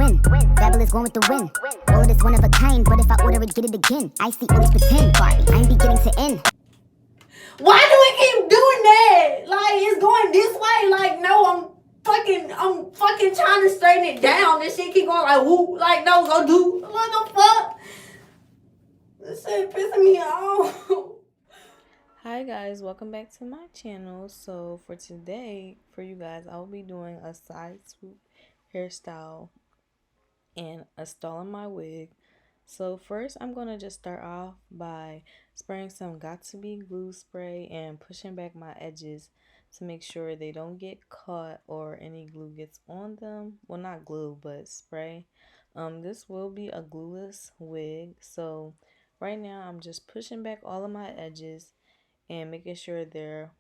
win. Fabulous going with the win. All of this one of a kind, but if I order it, get it again. I see all this pretend, Barbie. I ain't be getting to in. Why do we keep doing that? Like, it's going this way. Like, no, I'm fucking trying to straighten it down. This shit keep going like, whoop. Like, no, go do. What the fuck? This shit pissing me off. Hi guys, welcome back to my channel. So for today, for you guys, I'll be doing a side swoop hairstyle and installing my wig. So first I'm going to just start off by spraying some Got2b glue spray and pushing back my edges to make sure they don't get caught or any glue gets on them. Well, not glue, but spray. This will be a glueless wig. So right now I'm just pushing back all of my edges and making sure they're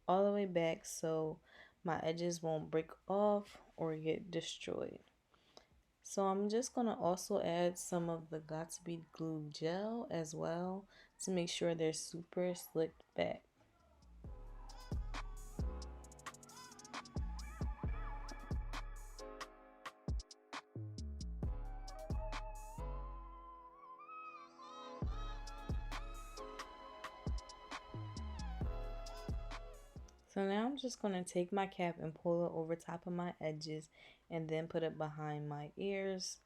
all the way back so my edges won't break off or get destroyed. So I'm just going to also add some of the Got2b glue gel as well to make sure they're super slicked back. So now I'm just going to take my cap and pull it over top of my edges and then put it behind my ears.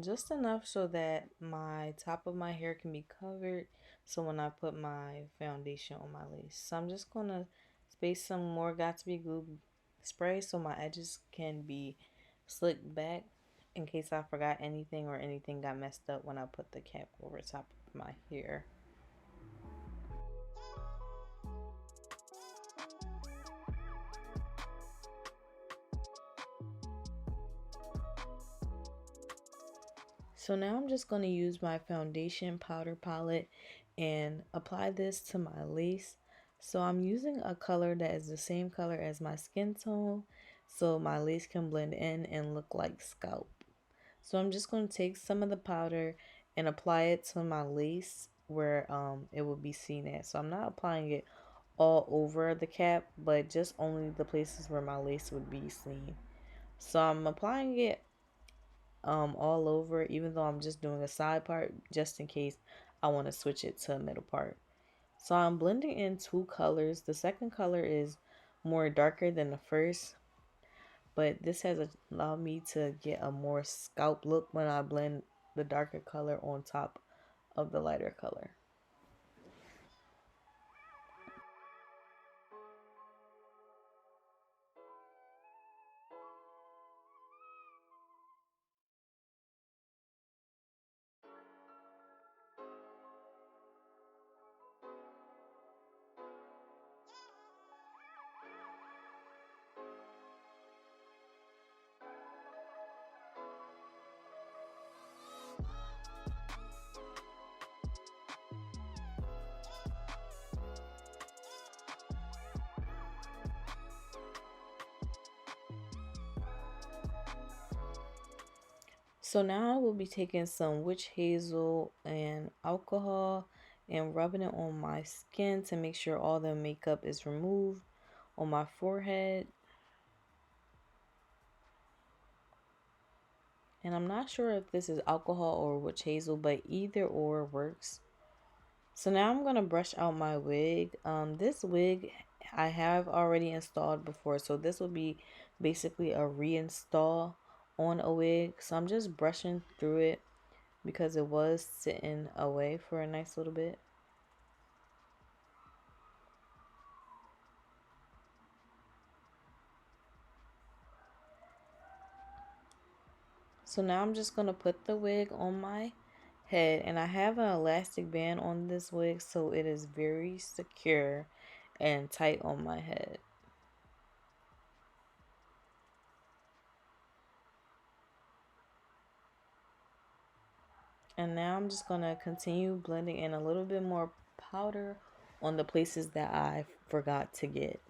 Just enough so that my top of my hair can be covered so when I put my foundation on my lace. So I'm just going to space some more Got2b glue spray so my edges can be slicked back in case I forgot anything or anything got messed up when I put the cap over top of my hair. So now I'm just going to use my foundation powder palette and apply this to my lace. So I'm using a color that is the same color as my skin tone so my lace can blend in and look like scalp. So I'm just going to take some of the powder and apply it to my lace where it will be seen at. So I'm not applying it all over the cap, but just only the places where my lace would be seen. So I'm applying it all over, even though I'm just doing a side part just in case I want to switch it to a middle part. So I'm blending in two colors. The second color is more darker than the first, but this has allowed me to get a more scalp look when I blend the darker color on top of the lighter color. So now I will be taking some witch hazel and alcohol and rubbing it on my skin to make sure all the makeup is removed on my forehead. And I'm not sure if this is alcohol or witch hazel, but either or works. So now I'm going to brush out my wig. This wig I have already installed before, so this will be basically a reinstall on a wig. So I'm just brushing through it because it was sitting away for a nice little bit. So now I'm just going to put the wig on my head, and I have an elastic band on this wig so it is very secure and tight on my head. And now I'm just going to continue blending in a little bit more powder on the places that I forgot to get.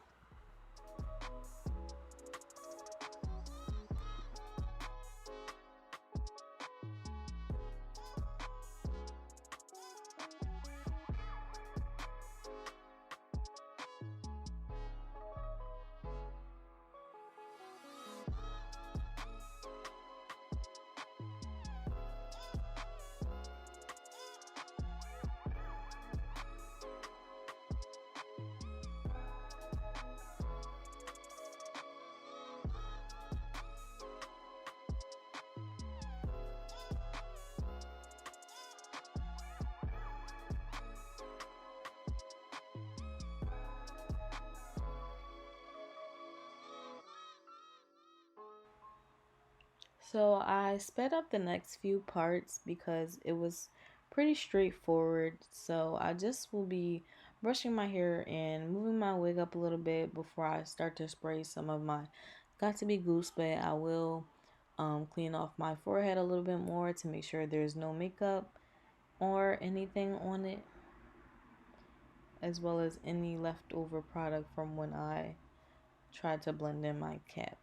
So I sped up the next few parts because it was pretty straightforward. So I just will be brushing my hair and moving my wig up a little bit before I start to spray some of my Got To Be Glue Spray. I will clean off my forehead a little bit more to make sure there's no makeup or anything on it, as well as any leftover product from when I tried to blend in my cap.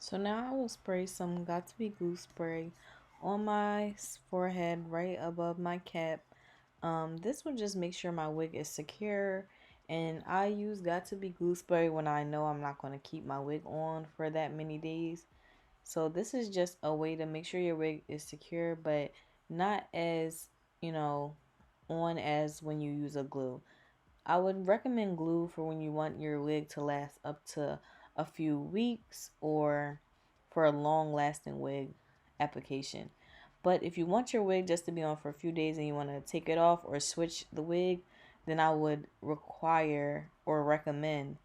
So now I will spray some Got To Be Glue spray on my forehead right above my cap. This will just make sure my wig is secure, and I use Got To Be Glue spray when I know I'm not going to keep my wig on for that many days. So this is just a way to make sure your wig is secure, but not as, you know, on as when you use a glue. I would recommend glue for when you want your wig to last up to a few weeks or for a long lasting wig application. But if you want your wig just to be on for a few days and you want to take it off or switch the wig, then I would require or recommend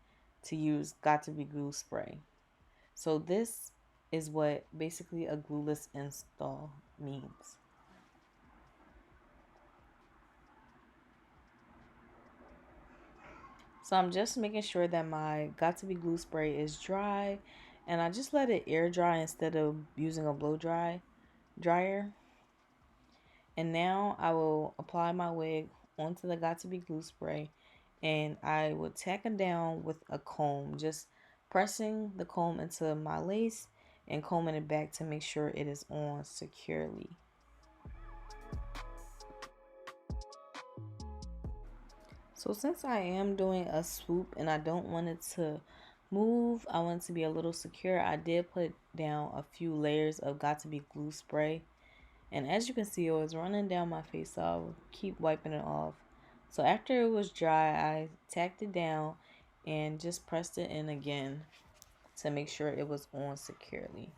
to use Got To Be Glue spray. So this is what basically a glueless install means. So I'm just making sure that my Got To Be Glue spray is dry, and I just let it air dry instead of using a blow dryer. And now I will apply my wig onto the Got To Be Glue spray, and I will tack it down with a comb, just pressing the comb into my lace and combing it back to make sure it is on securely. So since I am doing a swoop and I don't want it to move, I want it to be a little secure, I did put down a few layers of Got To Be Glue spray. And as you can see, it was running down my face, so I'll keep wiping it off. So after it was dry, I tacked it down and just pressed it in again to make sure it was on securely.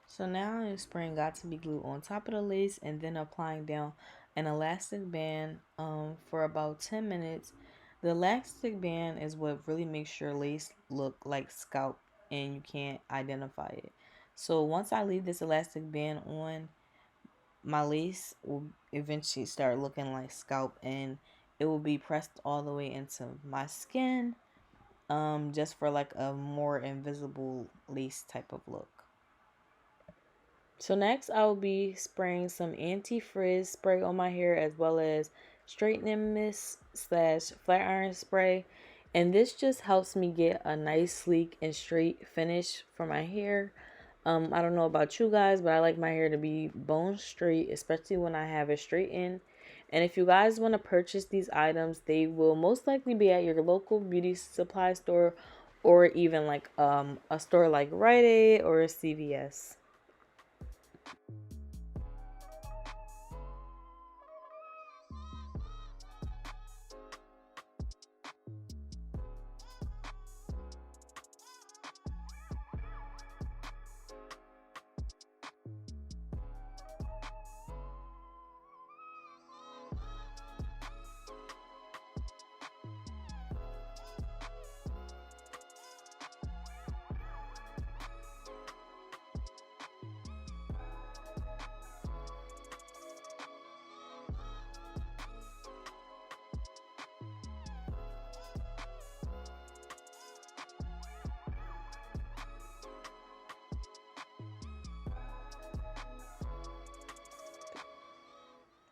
So now I'm spraying Got To Be Glue on top of the lace and then applying down an elastic band for about 10 minutes. The elastic band is what really makes your lace look like scalp and you can't identify it. So once I leave this elastic band on, my lace will eventually start looking like scalp and it will be pressed all the way into my skin, just for like a more invisible lace type of look. So next I will be spraying some anti-frizz spray on my hair, as well as straightening mist slash flat iron spray. And this just helps me get a nice sleek and straight finish for my hair. I don't know about you guys, but I like my hair to be bone straight, especially when I have it straightened. And if you guys want to purchase these items, they will most likely be at your local beauty supply store, or even like a store like Rite Aid or a CVS.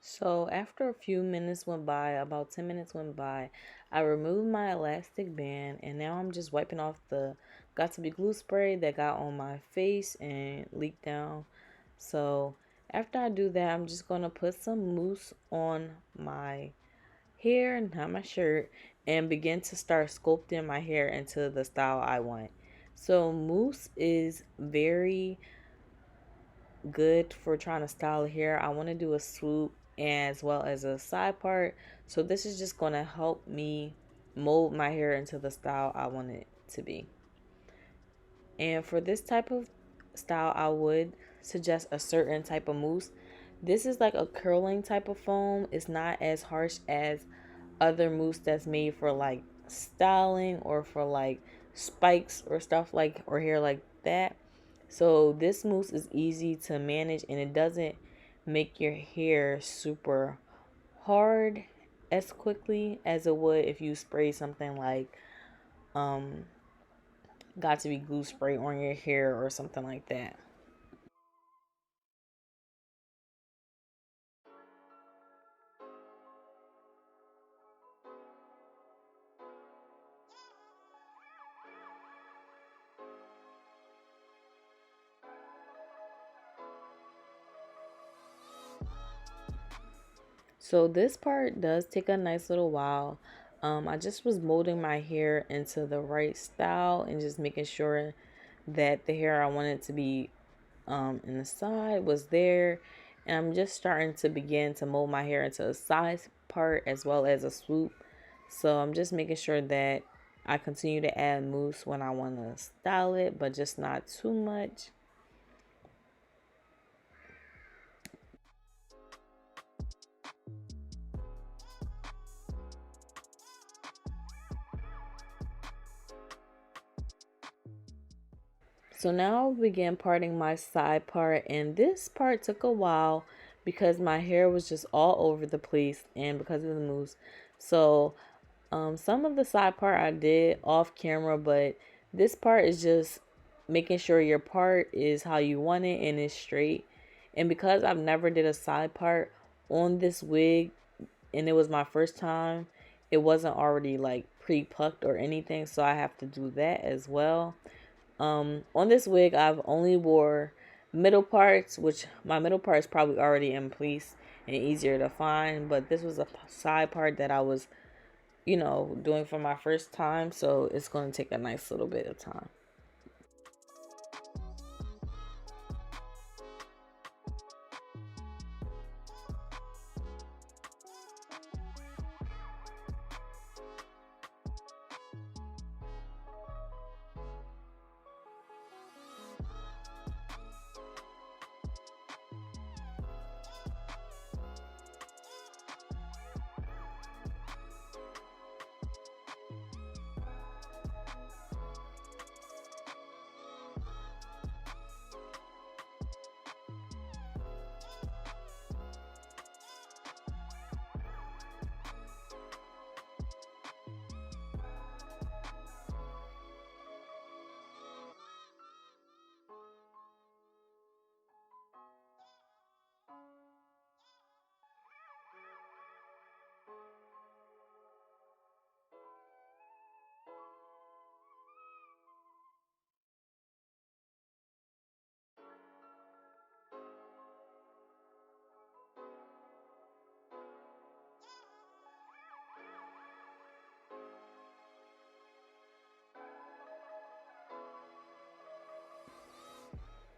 So after a few minutes went by, about 10 minutes went by, I removed my elastic band, and now I'm just wiping off the Got To Be Glue spray that got on my face and leaked down. So after I do that, I'm just going to put some mousse on my hair, not my shirt, and begin to start sculpting my hair into the style I want. So mousse is very good for trying to style hair. I want to do a swoop as well as a side part. So this is just going to help me mold my hair into the style I want it to be. And for this type of style, I would suggest a certain type of mousse. This is like a curling type of foam. It's not as harsh as other mousse that's made for like styling or for like spikes or stuff like or hair like that. So this mousse is easy to manage and it doesn't make your hair super hard as quickly as it would if you spray something like um got to be glue spray on your hair or something like that. So this part does take a nice little while. I just was molding my hair into the right style and just making sure that the hair I wanted to be in the side was there. And I'm just starting to begin to mold my hair into a side part as well as a swoop. So I'm just making sure that I continue to add mousse when I want to style it, but just not too much. So now I'll begin parting my side part, and this part took a while because my hair was just all over the place and because of the mousse. So some of the side part I did off camera, but this part is just making sure your part is how you want it and it's straight. And because I've never did a side part on this wig and it was my first time, it wasn't already like pre-plucked or anything, so I have to do that as well. On this wig, I've only wore middle parts, which my middle part is probably already in place and easier to find. But this was a side part that I was, doing for my first time. So it's going to take a nice little bit of time.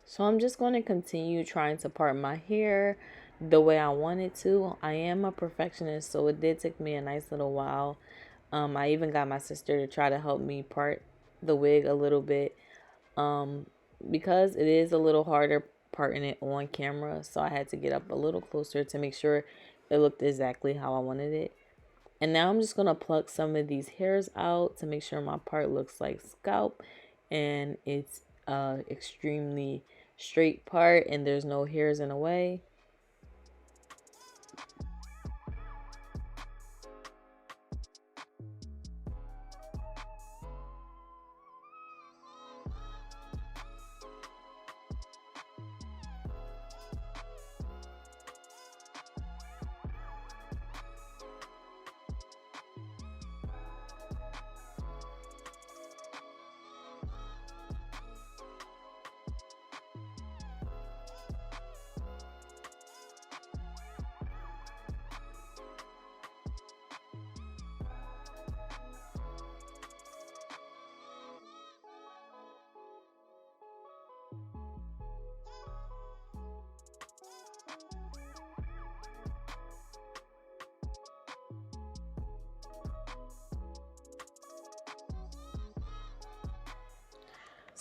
So I'm just going to continue trying to part my hair the way I wanted to. I am a perfectionist, so it did take me a nice little while. I even got my sister to try to help me part the wig a little bit um, because it is a little harder parting it on camera. So I had to get up a little closer to make sure it looked exactly how I wanted it. And now I'm just going to pluck some of these hairs out to make sure my part looks like scalp and it's extremely straight part and there's no hairs in the way.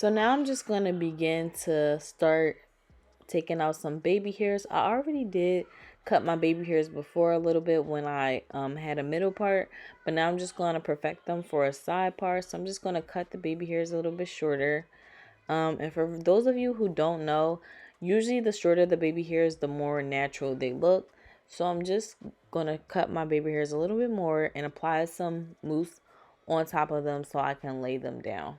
So now I'm just going to begin to start taking out some baby hairs. I already did cut my baby hairs before a little bit when I had a middle part, but now I'm just going to perfect them for a side part. So I'm just going to cut the baby hairs a little bit shorter. And for those of you who don't know, usually the shorter the baby hairs, the more natural they look. So I'm just going to cut my baby hairs a little bit more and apply some mousse on top of them so I can lay them down.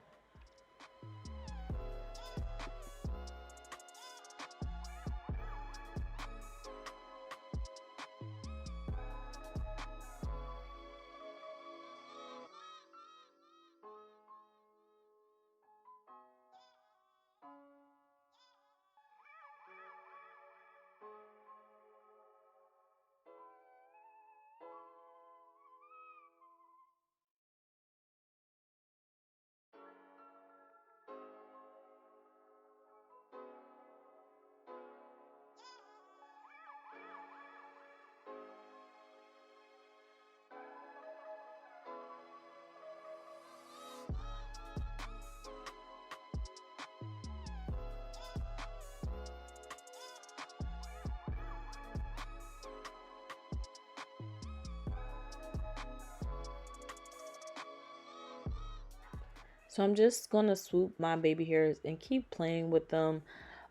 So I'm just going to swoop my baby hairs and keep playing with them.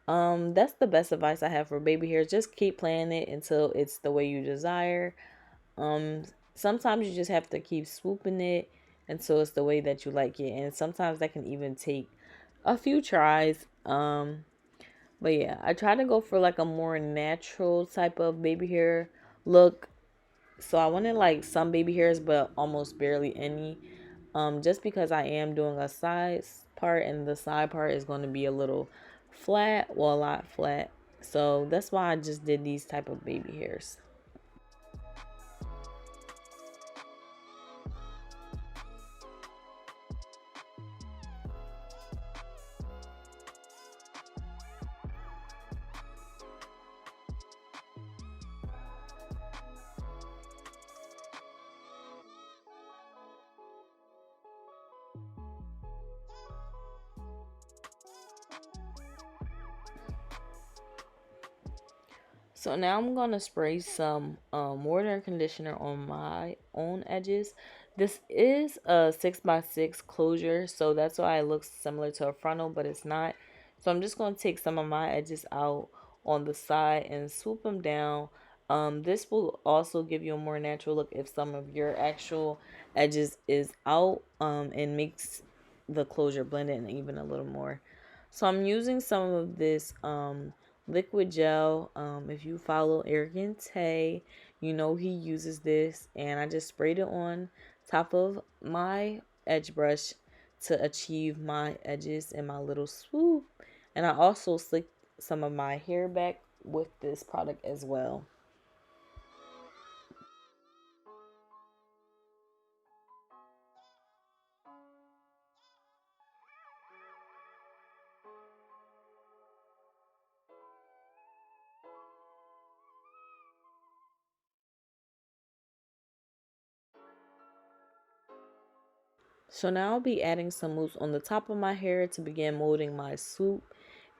That's the best advice I have for baby hairs. Just keep playing it until it's the way you desire. Um, Sometimes you just have to keep swooping it until it's the way that you like it. And sometimes that can even take a few tries. But yeah, I try to go for like a more natural type of baby hair look. So I wanted like some baby hairs, but almost barely any. Just because I am doing a side part and the side part is going to be a little flat, well, a lot flat. So that's why I just did these type of baby hairs. So now I'm going to spray some water and conditioner on my own edges. This is a 6x6 closure, so that's why it looks similar to a frontal, but it's not. So I'm just going to take some of my edges out on the side and swoop them down. This will also give you a more natural look if some of your actual edges is out, and makes the closure blend in even a little more. So I'm using some of this liquid gel. If you follow Arrogant Tay, you know he uses this, and I just sprayed it on top of my edge brush to achieve my edges and my little swoop. And I also slicked some of my hair back with this product as well. So now I'll be adding some mousse on the top of my hair to begin molding my swoop.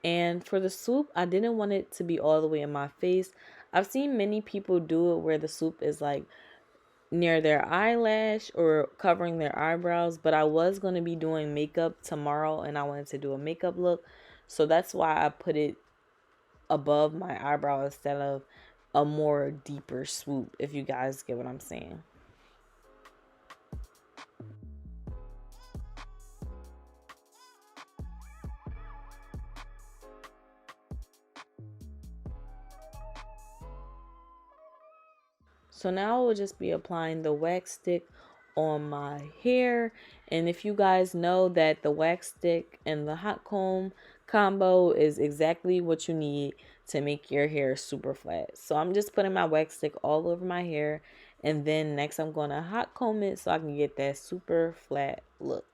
And for the swoop, I didn't want it to be all the way in my face. I've seen many people do it where the swoop is like near their eyelash or covering their eyebrows, but I was going to be doing makeup tomorrow and I wanted to do a makeup look. So that's why I put it above my eyebrow instead of a more deeper swoop, if you guys get what I'm saying. So now I will just be applying the wax stick on my hair. And if you guys know that the wax stick and the hot comb combo is exactly what you need to make your hair super flat. So I'm just putting my wax stick all over my hair. And then next I'm going to hot comb it so I can get that super flat look.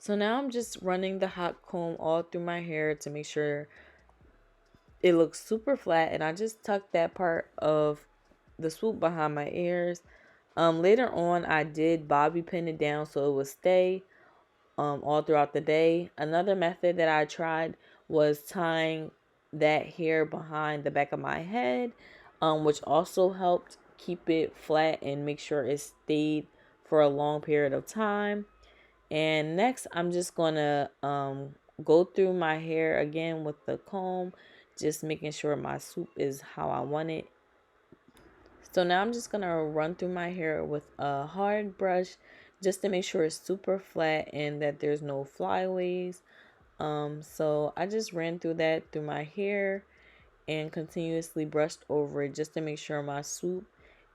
So now I'm just running the hot comb all through my hair to make sure it looks super flat, and I just tucked that part of the swoop behind my ears. Later on I did bobby pin it down so it would stay all throughout the day. Another method that I tried was tying that hair behind the back of my head, which also helped keep it flat and make sure it stayed for a long period of time. And next, I'm just gonna go through my hair again with the comb, just making sure my swoop is how I want it. So now I'm just gonna run through my hair with a hard brush just to make sure it's super flat and that there's no flyaways. So I just ran through that through my hair and continuously brushed over it just to make sure my swoop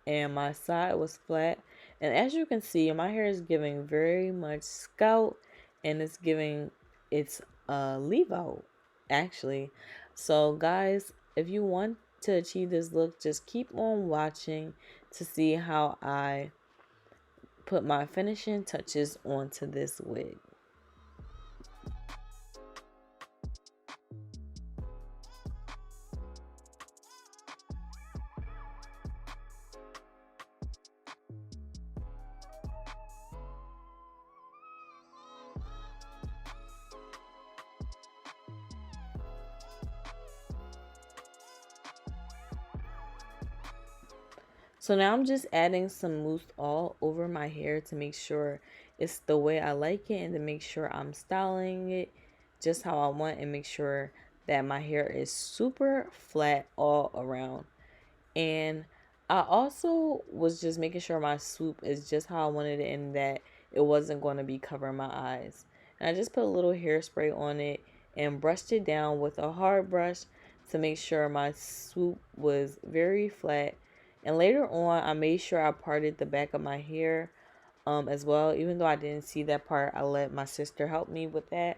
and my side was flat. And as you can see, my hair is giving very much scalp, and it's giving its leave out actually. So guys, if you want to achieve this look, just keep on watching to see how I put my finishing touches onto this wig. So now I'm just adding some mousse all over my hair to make sure it's the way I like it, and to make sure I'm styling it just how I want, and make sure that my hair is super flat all around. And I also was just making sure my swoop is just how I wanted it, and that it wasn't going to be covering my eyes. And I just put a little hairspray on it and brushed it down with a hard brush to make sure my swoop was very flat. And later on, I made sure I parted the back of my hair as well. Even though I didn't see that part, I let my sister help me with that.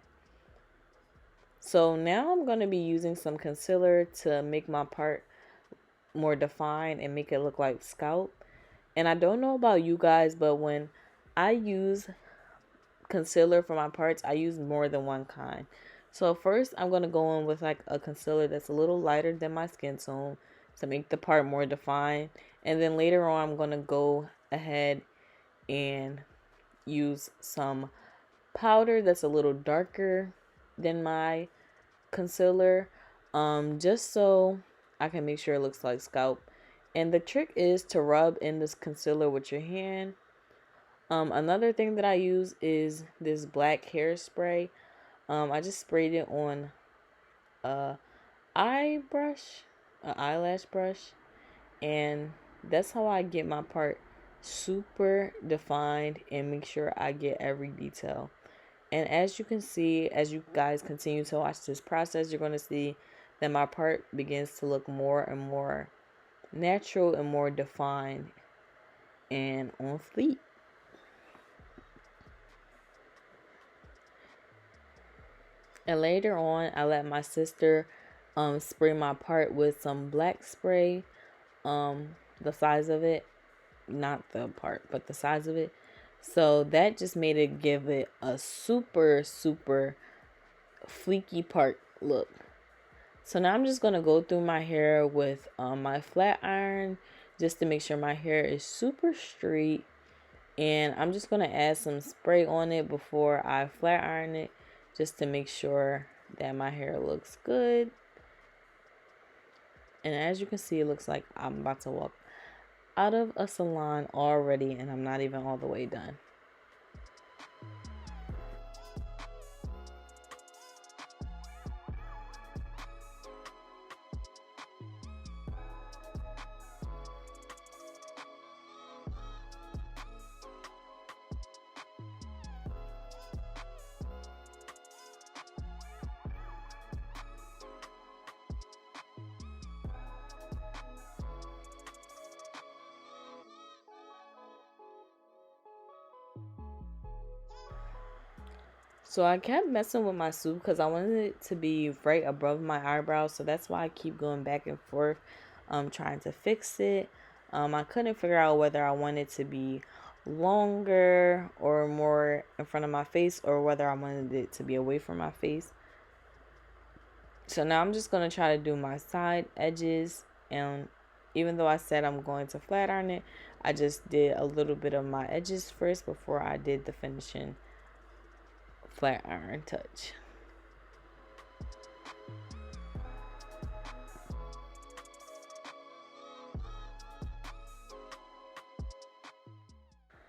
So now I'm going to be using some concealer to make my part more defined and make it look like scalp. And I don't know about you guys, but when I use concealer for my parts, I use more than one kind. So first I'm going to go in with like a concealer that's a little lighter than my skin tone to make the part more defined. And then later on I'm going to go ahead and use some powder that's a little darker than my concealer, just so I can make sure it looks like scalp. And the trick is to rub in this concealer with your hand. Another thing that I use is this black hairspray. I just sprayed it on a eyelash brush, and that's how I get my part super defined and make sure I get every detail. And as you can see, as you guys continue to watch this process, you're going to see that my part begins to look more and more natural and more defined and on fleek. And later on, I let my sister spray my part with some black spray, the size of it, not the part, but the size of it. So that just made it give it a super, super fleeky part look. So now I'm just going to go through my hair with my flat iron just to make sure my hair is super straight. And I'm just going to add some spray on it before I flat iron it, just to make sure that my hair looks good. And as you can see, it looks like I'm about to walk out of a salon already, and I'm not even all the way done. So I kept messing with my swoop because I wanted it to be right above my eyebrows. So that's why I keep going back and forth trying to fix it. I couldn't figure out whether I wanted to be longer or more in front of my face, or whether I wanted it to be away from my face. So now I'm just going to try to do my side edges, and even though I said I'm going to flat iron it, I just did a little bit of my edges first before I did the finishing flat iron touch.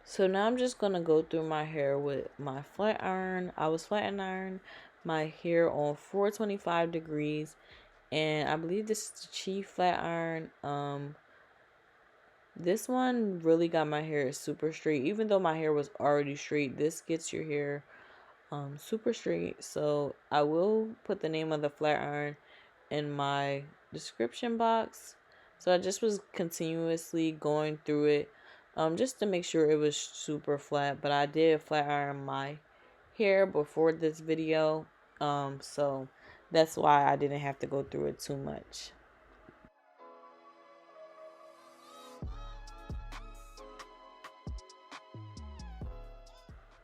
So now I'm just gonna go through my hair with my flat iron. I was flat iron my hair on 425 degrees, and I believe this is the Chief flat iron. This one really got my hair super straight. Even though my hair was already straight, this gets your hair super straight. So I will put the name of the flat iron in my description box. So I just was continuously going through it just to make sure it was super flat. But I did flat iron my hair before this video, so that's why I didn't have to go through it too much.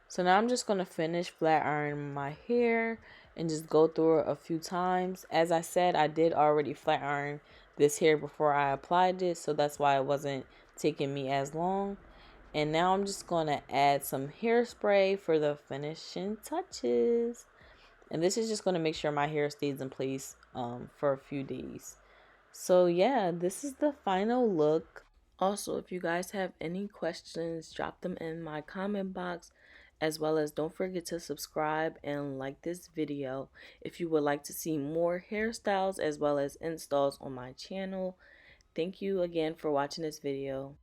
So now I'm just going to finish flat iron my hair and just go through it a few times. As I said, I did already flat iron this hair before I applied it, so that's why it wasn't taking me as long. And now I'm just going to add some hairspray for the finishing touches. And this is just going to make sure my hair stays in place for a few days. So yeah, this is the final look. Also, if you guys have any questions, drop them in my comment box, as well as don't forget to subscribe and like this video if you would like to see more hairstyles as well as installs on my channel. Thank you again for watching this video.